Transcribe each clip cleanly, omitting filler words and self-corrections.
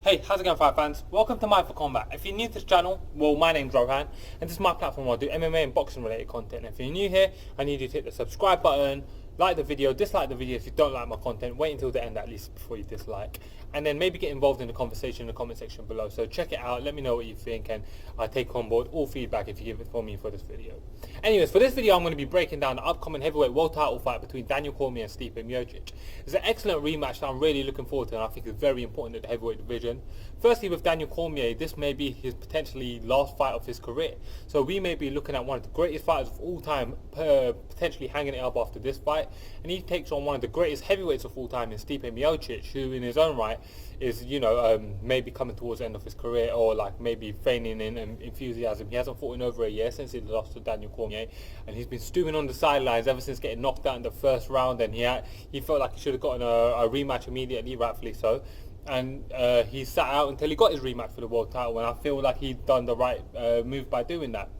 Hey, how's it going, fight fans? Welcome to mindforcombat. If you're new to this channel, well, my name's Rohan, and this is my platform where I do MMA and boxing related content. If you're new here, I need you to hit the subscribe button, like the video, dislike the video if you don't like my content, wait until the end at least before you dislike, and then maybe get involved in the conversation in the comment section below. So check it out, let me know what you think, and I take on board all feedback if you give it for me for this video. Anyways, for this video I'm going to be breaking down the upcoming heavyweight world title fight between Daniel Cormier and Stipe Miocic. It's an excellent rematch that I'm really looking forward to, and I think it's very important in the heavyweight division. Firstly, with Daniel Cormier, this may be his potentially last fight of his career. So we may be looking at one of the greatest fighters of all time, potentially hanging it up after this fight. And he takes on one of the greatest heavyweights of all time in Stipe Miocic, who in his own right is, maybe coming towards the end of his career, or like maybe feigning in enthusiasm. He hasn't fought in over a year since he lost to Daniel Cormier, and he's been stewing on the sidelines ever since getting knocked out in the first round. And he felt like he should have gotten a rematch immediately, rightfully so. And he sat out until he got his rematch for the world title, and I feel like he'd done the right move by doing that.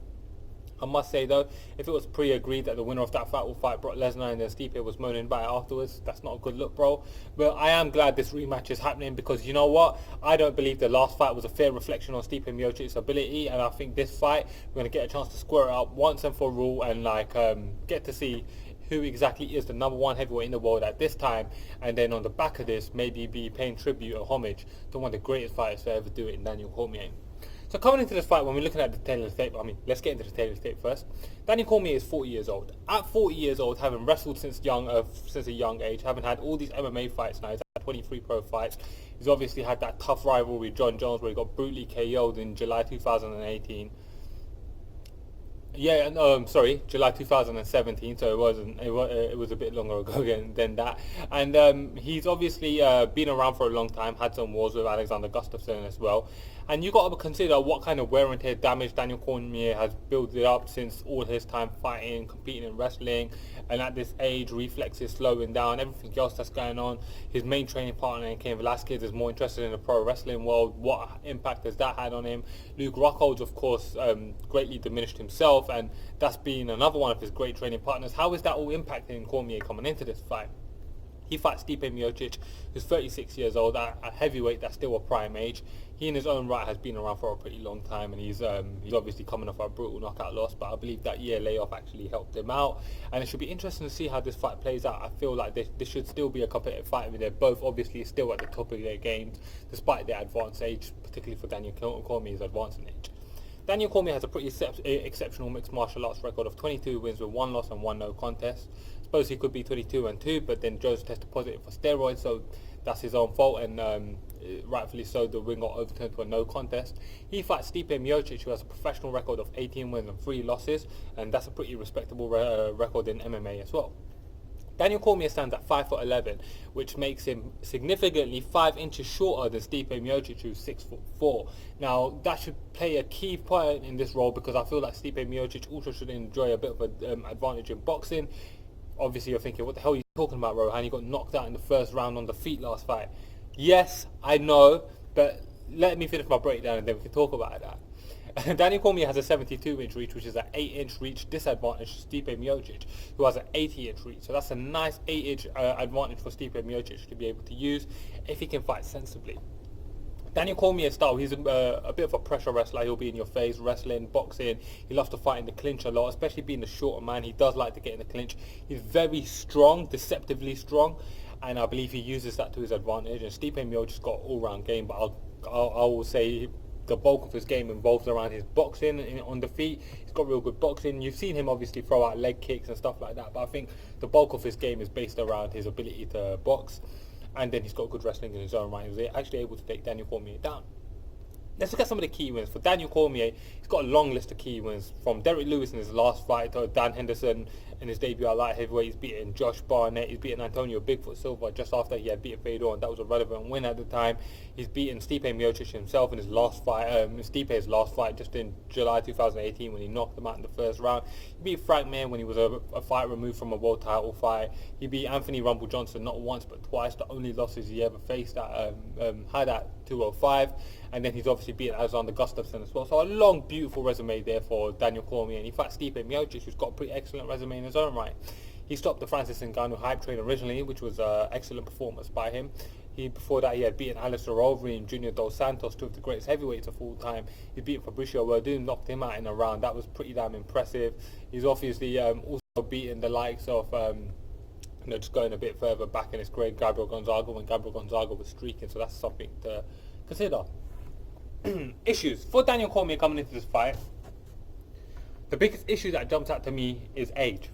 I must say though, if it was pre-agreed that the winner of that fight will fight Brock Lesnar and then Stipe was moaning about it afterwards, that's not a good look, bro. But I am glad this rematch is happening, because you know what? I don't believe the last fight was a fair reflection on Stipe Miocic's ability, and I think this fight we're going to get a chance to square it up once and for all, and get to see who exactly is the #1 heavyweight in the world at this time, and then on the back of this, maybe be paying tribute or homage to one of the greatest fighters to ever do it in Daniel Cormier. So coming into this fight, when we're looking at the tail of the tape, let's get into the tail of the tape first. Daniel Cormier is 40 years old. At 40 years old, having wrestled since a young age, having had all these MMA fights now, he's had 23 pro fights. He's obviously had that tough rivalry with John Jones where he got brutally KO'd in July 2018. July 2017. So it was a bit longer ago than that. And he's obviously been around for a long time, had some wars with Alexander Gustafsson as well. And you got to consider what kind of wear and tear damage Daniel Cormier has built up since all his time fighting, competing in wrestling, and at this age, reflexes slowing down, everything else that's going on. His main training partner, Cain Velasquez, is more interested in the pro wrestling world. What impact has that had on him? Luke Rockholds, of course, greatly diminished himself, and that's been another one of his great training partners. How is that all impacting Cormier coming into this fight? He fights Stipe Miocic, who's 36 years old, at a heavyweight that's still a prime age. He in his own right has been around for a pretty long time, and he's obviously coming off a brutal knockout loss, but I believe that year layoff actually helped him out. And it should be interesting to see how this fight plays out. I feel like this should still be a competitive fight. I mean, they're both obviously still at the top of their games, despite their advanced age, particularly for Daniel Cormier's advanced age. Daniel Cormier has a pretty exceptional mixed martial arts record of 22 wins with 1 loss and 1 no contest. Suppose he could be 22-2, but then Jones tested positive for steroids, so that's his own fault, and rightfully so, the win got overturned to a no contest. He fights Stipe Miocic, who has a professional record of 18 wins and 3 losses, and that's a pretty respectable record in MMA as well. Daniel Cormier stands at 5'11", which makes him significantly 5 inches shorter than Stipe Miocic, who's 6'4". Now, that should play a key part in this role, because I feel like Stipe Miocic also should enjoy a bit of an advantage in boxing. Obviously, you're thinking, what the hell are you talking about, Rohan? He got knocked out in the first round on the feet last fight. Yes, I know, but let me finish my breakdown and then we can talk about that. Daniel Cormier has a 72-inch reach, which is an 8-inch reach disadvantage to Stipe Miocic, who has an 80-inch reach. So that's a nice 8-inch advantage for Stipe Miocic to be able to use if he can fight sensibly. Daniel Cormier's style, he's a bit of a pressure wrestler. He'll be in your face, wrestling, boxing. He loves to fight in the clinch a lot, especially being the shorter man. He does like to get in the clinch. He's very strong, deceptively strong, and I believe he uses that to his advantage. And Stipe Miocic's got an all-round game, but I will say the bulk of his game involves around his boxing on the feet. He's got real good boxing. You've seen him obviously throw out leg kicks and stuff like that, but I think the bulk of his game is based around his ability to box. And then he's got good wrestling in his own right. He was actually able to take Daniel Cormier down. Let's look at some of the key wins. For Daniel Cormier, he's got a long list of key wins. From Derek Lewis in his last fight to Dan Henderson in his debut at light heavyweight. He's beaten Josh Barnett. He's beaten Antonio Bigfoot Silva just after he had beaten Fedor, and that was a relevant win at the time. He's beaten Stipe Miocic himself in his last fight, Stipe's last fight just in July 2018 when he knocked him out in the first round. He beat Frank Mir when he was a fight removed from a world title fight. He beat Anthony Rumble Johnson not once but twice, the only losses he ever faced had at 205. And then he's obviously beaten Alexander Gustafsson as well. So a long, beautiful resume there for Daniel Cormier. And he fights Stipe Miocic, who's got a pretty excellent resume in his own right. He stopped the Francis Ngannou hype train originally, which was an excellent performance by him. Before that, he had beaten Alistair Overeem, Junior Dos Santos, two of the greatest heavyweights of all time. He beat Fabricio Werdum, knocked him out in a round. That was pretty damn impressive. He's obviously also beaten the likes of, just going a bit further back in his career, Gabriel Gonzaga, when Gabriel Gonzaga was streaking. So that's something to consider. Issues for Daniel Cormier coming into this fight. The biggest issue that jumps out to me is age.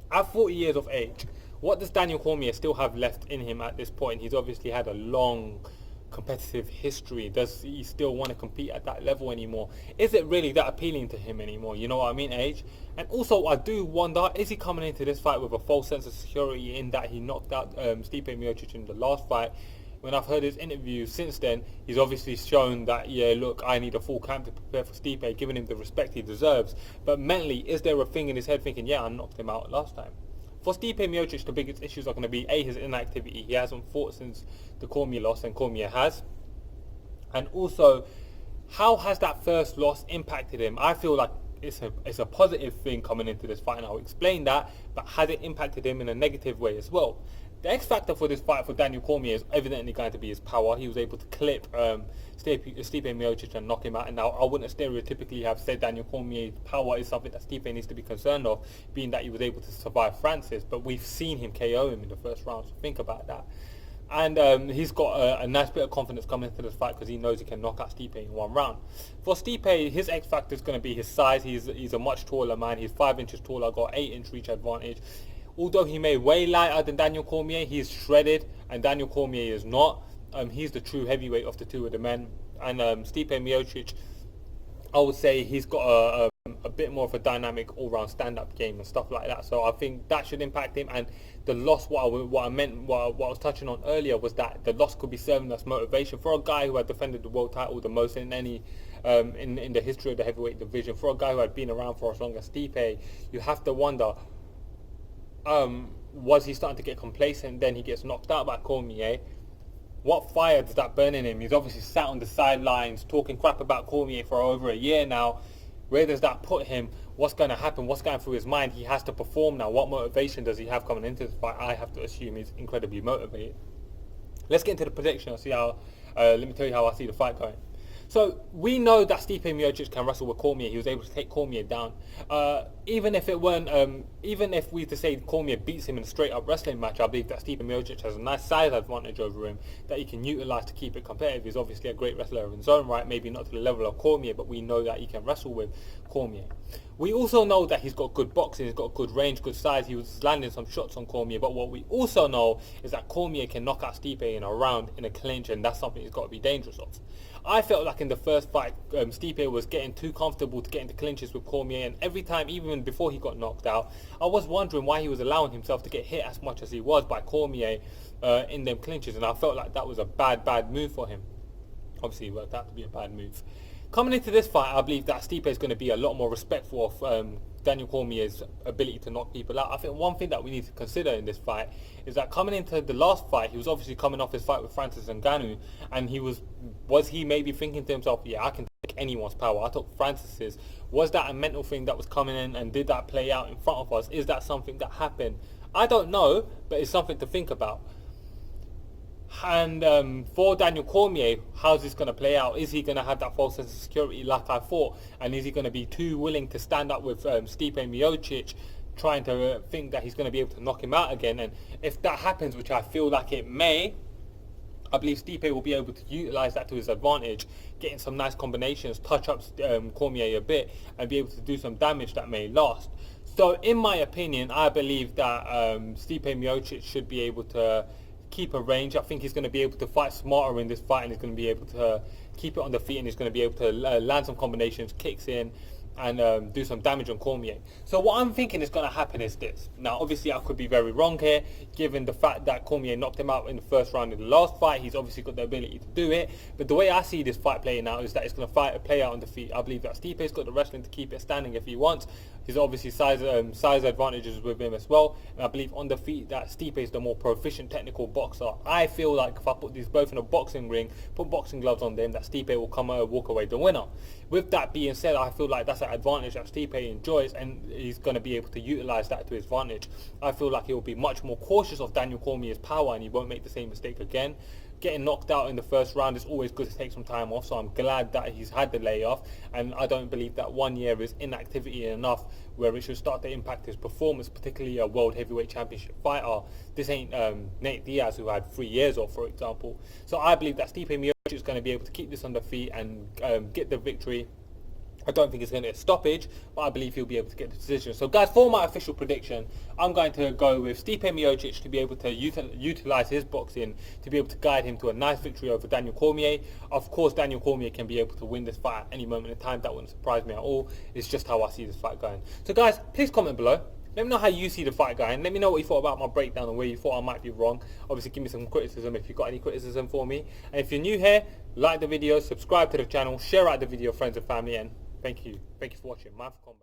At 40 years of age, what does Daniel Cormier still have left in him at this point? He's obviously had a long competitive history. Does he still want to compete at that level anymore? Is it really that appealing to him anymore? You know what I mean, age? And also, I do wonder, is he coming into this fight with a false sense of security in that he knocked out Stipe Miocic in the last fight? When I've heard his interview since then, he's obviously shown that, yeah, look, I need a full camp to prepare for Stipe, giving him the respect he deserves. But mentally, is there a thing in his head thinking, yeah, I knocked him out last time? For Stipe Miocic, the biggest issues are going to be, A, his inactivity. He hasn't fought since the Cormier loss, and Cormier has. And also, how has that first loss impacted him? I feel like it's a positive thing coming into this fight, and I'll explain that, but has it impacted him in a negative way as well? The X factor for this fight for Daniel Cormier is evidently going to be his power. He was able to clip Stipe Miocic and knock him out. And now I wouldn't stereotypically have said Daniel Cormier's power is something that Stipe needs to be concerned of, being that he was able to survive Francis. But we've seen him KO him in the first round, so think about that. And he's got a nice bit of confidence coming into this fight because he knows he can knock out Stipe in one round. For Stipe, his X factor is going to be his size. He's a much taller man. He's 5 inches taller, got 8-inch reach advantage. Although he may weigh lighter than Daniel Cormier, he's shredded, and Daniel Cormier is not. He's the true heavyweight of the two of the men. And Stipe Miocic, I would say he's got a bit more of a dynamic all-round stand-up game and stuff like that. So I think that should impact him. And the loss, what I was touching on earlier, was that the loss could be serving as motivation for a guy who had defended the world title the most in any in the history of the heavyweight division. For a guy who had been around for as long as Stipe, you have to wonder. Was he starting to get complacent? Then he gets knocked out by Cormier. What fire does that burn in him? He's obviously sat on the sidelines talking crap about Cormier for over a year now. Where does that put him? What's going to happen? What's going through his mind? He has to perform now. What motivation does he have coming into this fight? I have to assume he's incredibly motivated. Let's get into the prediction and see how. Let me tell you how I see the fight going. So we know that Stipe Miocic can wrestle with Cormier. He was able to take Cormier down. Even if we to say Cormier beats him in a straight up wrestling match, I believe that Stipe Miocic has a nice size advantage over him that he can utilize to keep it competitive. He's obviously a great wrestler in his own right, maybe not to the level of Cormier, but we know that he can wrestle with Cormier. We also know that he's got good boxing, he's got good range, good size. He was landing some shots on Cormier, but what we also know is that Cormier can knock out Stipe in a round, in a clinch, and that's something he's got to be dangerous of. I felt like in the first fight, Stipe was getting too comfortable to get into clinches with Cormier, and every time, even before he got knocked out, I was wondering why he was allowing himself to get hit as much as he was by Cormier in them clinches, and I felt like that was a bad move for him. Obviously, it worked out to be a bad move. Coming into this fight, I believe that Stipe is going to be a lot more respectful of Daniel Cormier's ability to knock people out. I think one thing that we need to consider in this fight is that coming into the last fight, he was obviously coming off his fight with Francis Ngannou, and was he maybe thinking to himself, yeah, I can take anyone's power. I took Francis's. Was that a mental thing that was coming in, and did that play out in front of us? Is that something that happened? I don't know, but it's something to think about. And for Daniel Cormier, how's this going to play out? Is he going to have that false sense of security like I thought? And is he going to be too willing to stand up with Stipe Miocic, trying to think that he's going to be able to knock him out again? And if that happens, which I feel like it may, I believe Stipe will be able to utilize that to his advantage, getting some nice combinations, touch up Cormier a bit, and be able to do some damage that may last. So in my opinion, I believe that Stipe Miocic should be able to keep a range. I think he's going to be able to fight smarter in this fight, and he's going to be able to keep it on the feet, and he's going to be able to land some combinations, kicks in, and do some damage on Cormier. So what I'm thinking is going to happen is this. Now, obviously, I could be very wrong here, given the fact that Cormier knocked him out in the first round in the last fight. He's obviously got the ability to do it. But the way I see this fight playing out is that it's going to play out on the feet. I believe that Stipe's got the wrestling to keep it standing if he wants. He's obviously size advantages with him as well. And I believe on the feet that Stipe is the more proficient technical boxer. I feel like if I put these both in a boxing ring, put boxing gloves on them, that Stipe will walk away the winner. With that being said, I feel like that's that advantage that Stipe enjoys, and he's going to be able to utilize that to his advantage. I feel like he'll be much more cautious of Daniel Cormier's power, and he won't make the same mistake again. Getting knocked out in the first round is always good to take some time off, so I'm glad that he's had the layoff, and I don't believe that 1 year is inactivity enough where it should start to impact his performance, particularly a world heavyweight championship fighter. This ain't Nate Diaz, who had 3 years off, for example. So I believe that Stipe Miocic is going to be able to keep this on the feet and get the victory. I don't think it's going to be a stoppage, but I believe he'll be able to get the decision. So guys, for my official prediction, I'm going to go with Stipe Miocic to be able to utilize his boxing to be able to guide him to a nice victory over Daniel Cormier. Of course, Daniel Cormier can be able to win this fight at any moment in time. That wouldn't surprise me at all. It's just how I see this fight going. So guys, please comment below. Let me know how you see the fight going. Let me know what you thought about my breakdown and where you thought I might be wrong. Obviously, give me some criticism if you've got any criticism for me. And if you're new here, like the video, subscribe to the channel, share out the video with friends and family, and thank you for watching. Mindforcombat.